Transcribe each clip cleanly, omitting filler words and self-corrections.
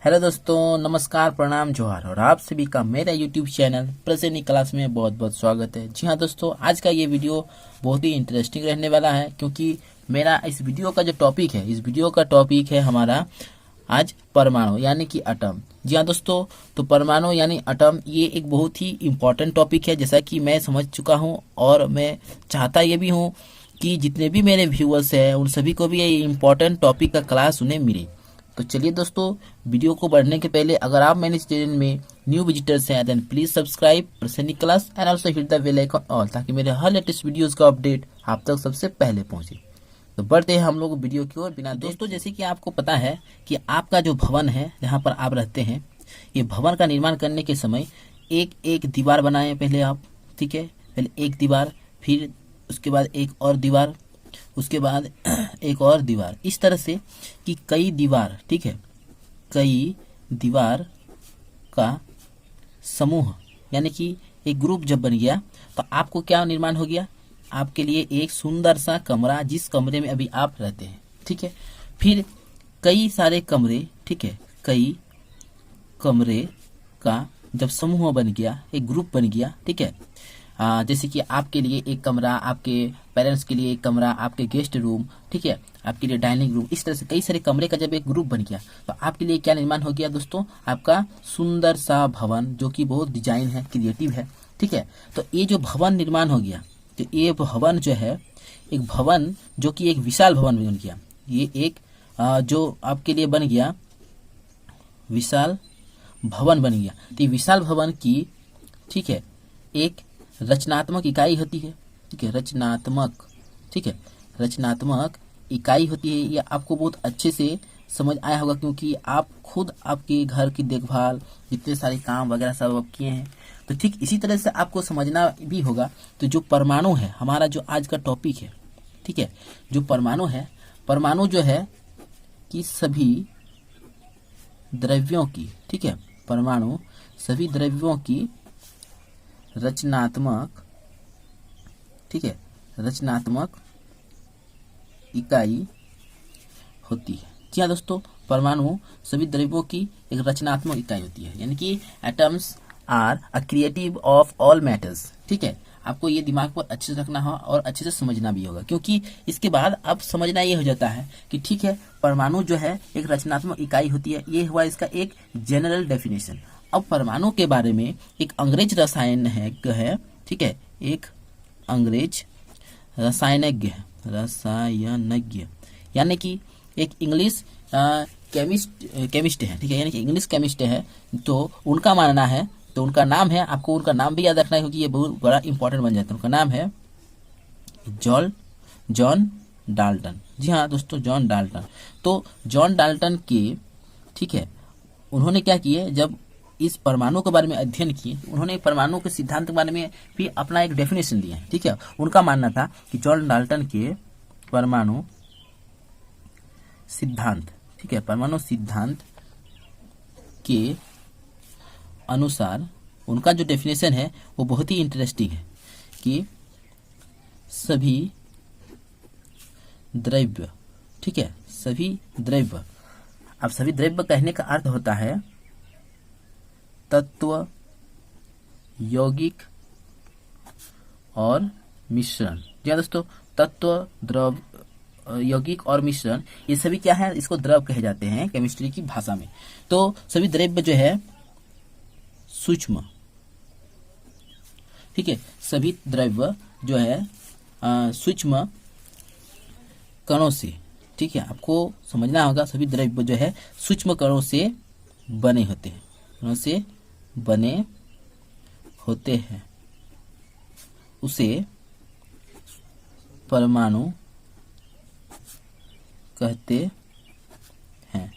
Hello दोस्तों, नमस्कार, प्रणाम, जोहार और आप सभी का मेरा यूट्यूब चैनल प्रेजेंट क्लास में बहुत बहुत स्वागत है। जी हाँ दोस्तों, आज का ये वीडियो बहुत ही इंटरेस्टिंग रहने वाला है क्योंकि मेरा इस वीडियो का जो टॉपिक है, इस वीडियो का टॉपिक है हमारा आज परमाणु यानी कि एटम। जी हाँ दोस्तों, तो परमाणु यानी एटम ये एक बहुत ही इम्पोर्टेंट टॉपिक है, जैसा कि मैं समझ चुका हूँ और मैं चाहता ये भी हूँ कि जितने भी मेरे व्यूअर्स हैं उन सभी को भी ये इम्पोर्टेंट टॉपिक का क्लास उन्हें मिले। तो चलिए दोस्तों, वीडियो को बढ़ने के पहले अगर आप मेरे चैनल में न्यू विजिटर्स हैं then please subscribe present class and also hit the bell icon all, ताकि मेरे हर लेटेस्ट वीडियोस का अपडेट आप तक सबसे पहले पहुंचे। तो बढ़ते हैं हम लोग वीडियो की ओर बिना दोस्तों, जैसे कि आपको पता है कि आपका जो भवन है जहाँ पर आप रहते हैं, ये भवन का निर्माण करने के समय एक एक दीवार बनाए पहले आप। ठीक है, पहले एक दीवार, फिर उसके बाद एक और दीवार, उसके बाद एक और दीवार, इस तरह से कि कई दीवार, ठीक है, कई दीवार का समूह यानी कि एक ग्रुप जब बन गया तो आपको क्या निर्माण हो गया, आपके लिए एक सुंदर सा कमरा, जिस कमरे में अभी आप रहते हैं। ठीक है, फिर कई सारे कमरे, ठीक है, कई कमरे का जब समूह बन गया, एक ग्रुप बन गया। ठीक है, जैसे कि आपके लिए एक कमरा, आपके पेरेंट्स के लिए एक कमरा, आपके गेस्ट रूम, ठीक है, आपके लिए डाइनिंग रूम, इस तरह से कई सारे कमरे का जब एक ग्रुप बन गया तो आपके लिए क्या निर्माण हो गया दोस्तों, आपका सुंदर सा भवन, जो कि बहुत डिजाइन है, क्रिएटिव है। ठीक है, तो ये जो भवन निर्माण हो गया, तो ये भवन जो है, एक भवन जो कि एक विशाल भवन बन गया, ये एक जो आपके लिए बन गया विशाल भवन बन गया। तो ये विशाल भवन की, ठीक है, एक रचनात्मक इकाई होती है। ठीक है, रचनात्मक, ठीक है, रचनात्मक इकाई होती है। ये आपको बहुत अच्छे से समझ आया होगा क्योंकि आप खुद आपके घर की देखभाल, जितने सारे काम वगैरह सब आप किए हैं। तो ठीक इसी तरह से आपको समझना भी होगा। तो जो परमाणु है, हमारा जो आज का टॉपिक है, ठीक है, जो परमाणु है, परमाणु जो है कि सभी द्रव्यों की, ठीक है, परमाणु सभी द्रव्यों की रचनात्मक, ठीक है, रचनात्मक इकाई होती है। जी हाँ दोस्तों, परमाणु सभी द्रव्यों की एक रचनात्मक इकाई होती है, यानी कि atoms are a creative of all matters. ठीक है, आपको ये दिमाग पर अच्छे से रखना हो और अच्छे से समझना भी होगा, क्योंकि इसके बाद अब समझना ये हो जाता है कि ठीक है, परमाणु जो है एक रचनात्मक इकाई होती है। ये हुआ इसका एक जनरल डेफिनेशन। अब परमाणु के बारे में एक अंग्रेज रसायन है, ठीक है, एक अंग्रेज रसायनज्ञ है, रसायनज्ञ यानी कि एक इंग्लिश केमिस्ट है। ठीक है, यानी कि इंग्लिश केमिस्ट है। तो उनका मानना है, तो उनका नाम है, आपको उनका नाम भी याद रखना है क्योंकि ये बहुत बड़ा इंपॉर्टेंट बन जाता है। उनका नाम है जॉन डाल्टन। जी हाँ दोस्तों, जॉन डाल्टन। तो जॉन डाल्टन के, ठीक है, उन्होंने क्या किए, जब इस परमाणु के बारे में अध्ययन किए, उन्होंने परमाणु के सिद्धांत के बारे में भी अपना एक डेफिनेशन दिया। ठीक है, उनका मानना था कि जॉन डाल्टन के परमाणु सिद्धांत, ठीक है, परमाणु सिद्धांत के अनुसार उनका जो डेफिनेशन है वो बहुत ही इंटरेस्टिंग है कि सभी द्रव्य, ठीक है, सभी द्रव्य, अब सभी द्रव्य कहने का अर्थ होता है तत्व, यौगिक और मिश्रण। जी दोस्तों, तत्व, द्रव, यौगिक और मिश्रण, ये सभी क्या है, इसको द्रव कहे जाते हैं केमिस्ट्री की भाषा में। तो सभी द्रव्य जो है सूक्ष्म, ठीक है, सभी द्रव्य जो है सूक्ष्म कणों से, ठीक है, आपको समझना होगा, सभी द्रव्य जो है सूक्ष्म कणों से बने होते हैं, कणों से बने होते हैं, उसे परमाणु कहते हैं।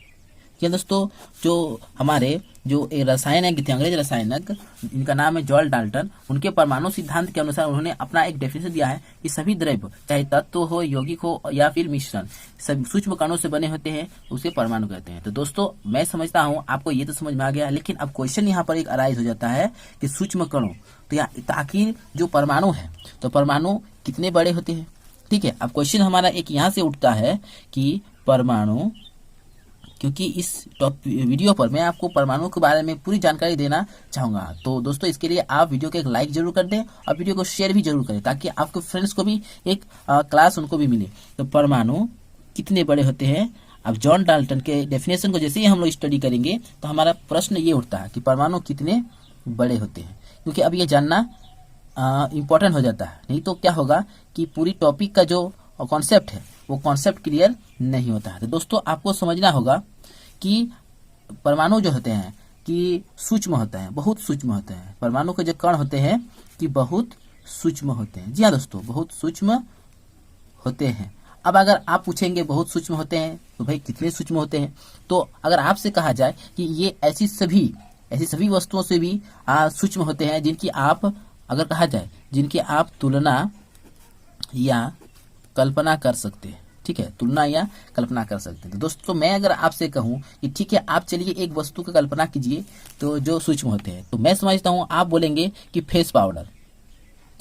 क्या दोस्तों, जो हमारे जो एक रसायनज्ञ थे, अंग्रेज रसायनज्ञ, इनका नाम है जॉन डाल्टन, उनके परमाणु सिद्धांत के अनुसार उन्होंने अपना एक डेफिनेशन दिया है कि सभी द्रव्य, चाहे तत्व हो, यौगिक हो या फिर मिश्रण, सब सूक्ष्म कणों से बने होते हैं, उसे परमाणु कहते हैं। तो दोस्तों, मैं समझता हूँ आपको ये तो समझ में आ गया, लेकिन अब क्वेश्चन यहाँ पर एक अराइज हो जाता है कि सूक्ष्म कणों, तो आखिर जो परमाणु है, तो परमाणु कितने बड़े होते हैं। ठीक है, अब क्वेश्चन हमारा एक यहाँ से उठता है कि परमाणु क्योंकि इस वीडियो पर मैं आपको परमाणु के बारे में पूरी जानकारी देना चाहूँगा। तो दोस्तों इसके लिए आप वीडियो को एक लाइक जरूर कर दें और वीडियो को शेयर भी जरूर करें, ताकि आपके फ्रेंड्स को भी एक क्लास उनको भी मिले। तो परमाणु कितने बड़े होते हैं, अब जॉन डाल्टन के डेफिनेशन को जैसे ही हम लोग स्टडी करेंगे तो हमारा प्रश्न ये उठता है कि परमाणु कितने बड़े होते हैं, क्योंकि अब ये जानना इम्पोर्टेंट हो जाता है। नहीं तो क्या होगा कि पूरी टॉपिक का जो कॉन्सेप्ट है वो कॉन्सेप्ट क्लियर नहीं होता है। तो दोस्तों आपको समझना होगा कि परमाणु जो होते हैं कि सूक्ष्म होते हैं, बहुत सूक्ष्म होते हैं। परमाणु के जो कण होते हैं कि बहुत सूक्ष्म होते हैं। जी हाँ दोस्तों, बहुत सूक्ष्म होते हैं। अब अगर आप पूछेंगे बहुत सूक्ष्म होते हैं तो भाई कितने सूक्ष्म होते हैं, तो अगर आपसे कहा जाए कि ये ऐसी सभी वस्तुओं से भी सूक्ष्म होते हैं जिनकी आप, अगर कहा जाए जिनकी आप तुलना या कल्पना कर सकते हैं, ठीक है, तुलना या कल्पना कर सकते हैं। तो दोस्तों मैं अगर आपसे कहूं कि ठीक है आप चलिए एक वस्तु की कल्पना कीजिए तो जो सूक्ष्म होते हैं, तो मैं समझता हूं आप बोलेंगे कि फेस पाउडर,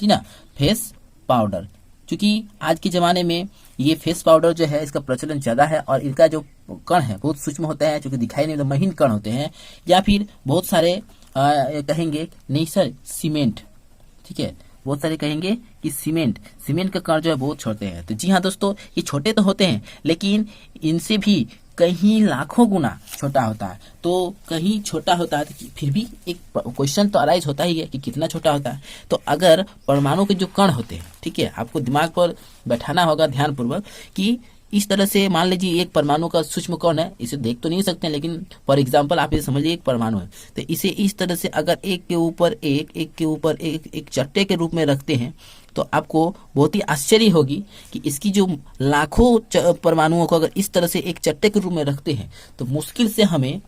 जी ना, फेस पाउडर। क्योंकि आज के ज़माने में ये फेस पाउडर जो है इसका प्रचलन ज़्यादा है और इनका जो कण है बहुत सूक्ष्म होते हैं, जो कि दिखाई नहीं, महीन कण होते हैं। या फिर बहुत सारे कहेंगे नहीं सर सीमेंट, ठीक है, बहुत सारे कहेंगे कि सीमेंट का कण जो है बहुत छोटे हैं। तो जी हाँ दोस्तों, ये छोटे तो होते हैं लेकिन इनसे भी कहीं लाखों गुना छोटा होता है। तो कहीं छोटा होता है तो फिर भी एक क्वेश्चन तो अराइज होता ही है कि कितना छोटा होता है। तो अगर परमाणु के जो कण होते हैं, ठीक है, आपको दिमाग पर बैठाना होगा ध्यानपूर्वक कि इस तरह से मान लीजिए एक परमाणु का सूक्ष्म कण है, इसे देख तो नहीं सकते लेकिन फॉर एग्जांपल आप ये समझिए एक परमाणु है, तो इसे इस तरह से अगर एक के ऊपर एक चट्टे के रूप में रखते हैं तो आपको बहुत ही आश्चर्य होगी कि इसकी जो लाखों परमाणुओं को अगर इस तरह से एक चट्टे के रूप में रखते हैं तो मुश्किल से हमें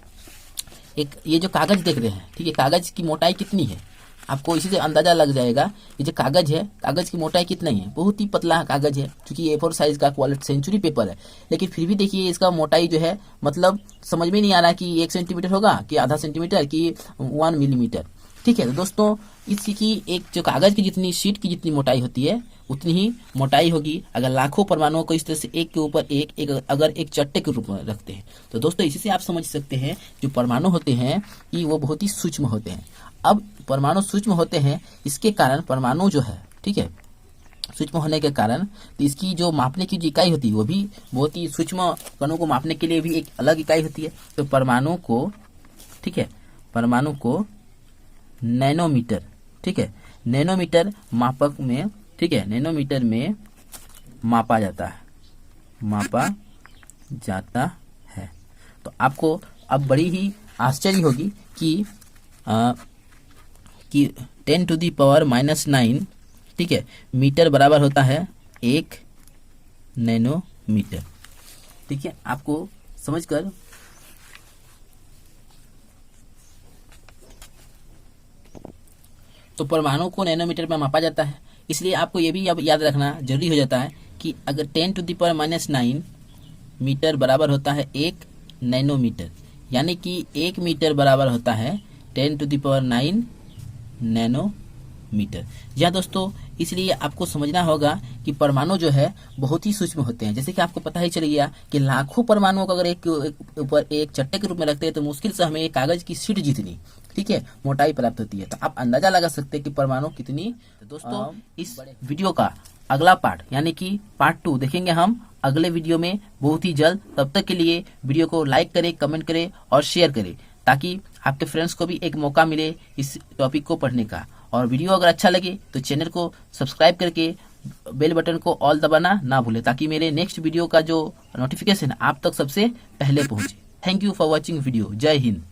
एक, ये जो कागज देख रहे हैं, ठीक है, कागज की मोटाई कितनी है आपको इसी से अंदाजा लग जाएगा। ये जो कागज है, कागज की मोटाई कितनी है, बहुत ही पतला कागज है, क्योंकि A4 साइज का क्वालिटी सेंचुरी पेपर है, लेकिन फिर भी देखिए इसका मोटाई जो है मतलब समझ में नहीं आ रहा कि 1 सेंटीमीटर होगा कि आधा सेंटीमीटर कि 1 मिलीमीटर, ठीक है। तो दोस्तों इसकी एक जो कागज की जितनी शीट की जितनी मोटाई होती है उतनी ही मोटाई होगी अगर लाखों परमाणुओं को इस तरह से एक के ऊपर एक अगर एक चट्टे के रूप में रखते हैं। तो दोस्तों इसी से आप समझ सकते हैं जो परमाणु होते हैं कि वो बहुत ही सूक्ष्म होते हैं। अब परमाणु सूक्ष्म होते हैं, इसके कारण परमाणु जो है, ठीक है, सूक्ष्म होने के कारण तो इसकी जो मापने की जो इकाई होती है वो भी बहुत ही सूक्ष्म कणों को मापने के लिए भी एक अलग इकाई होती है। तो परमाणु को, ठीक है, परमाणु को नैनोमीटर, ठीक है, नैनोमीटर मापक में, ठीक है, नैनोमीटर में मापा जाता है। तो आपको अब बड़ी ही आश्चर्य होगी कि 10⁻⁹, ठीक है, मीटर बराबर होता है 1 नैनोमीटर, ठीक है। आपको समझकर तो परमाणु को नैनोमीटर में मापा जाता है, इसलिए आपको ये भी अब याद रखना जरूरी हो जाता है कि अगर 10⁻⁹ मीटर बराबर होता है 1 नैनोमीटर, यानी कि 1 मीटर बराबर होता है 10⁹ नैनोमीटर। जी हाँ दोस्तों, इसलिए आपको समझना होगा कि परमाणु जो है बहुत ही सूक्ष्म होते हैं। जैसे कि आपको पता ही चल गया कि लाखों परमाणुओं को अगर एक ऊपर एक चट्टे के रूप में रखते हैं तो मुश्किल से हमें एक कागज की शीट जितनी, ठीक है, मोटाई प्राप्त होती है। तो आप अंदाजा लगा सकते हैं कि परमाणु कितनी। तो दोस्तों इस वीडियो का अगला पार्ट यानी कि पार्ट 2 देखेंगे हम अगले वीडियो में बहुत ही जल्द। तब तक के लिए वीडियो को लाइक करें, कमेंट करें और शेयर करें, ताकि आपके फ्रेंड्स को भी एक मौका मिले इस टॉपिक को पढ़ने का। और वीडियो अगर अच्छा लगे तो चैनल को सब्सक्राइब करके बेल बटन को ऑल दबाना ना भूलें, ताकि मेरे नेक्स्ट वीडियो का जो नोटिफिकेशन आप तक सबसे पहले पहुंचे। Thank you for watching video. जय हिंद।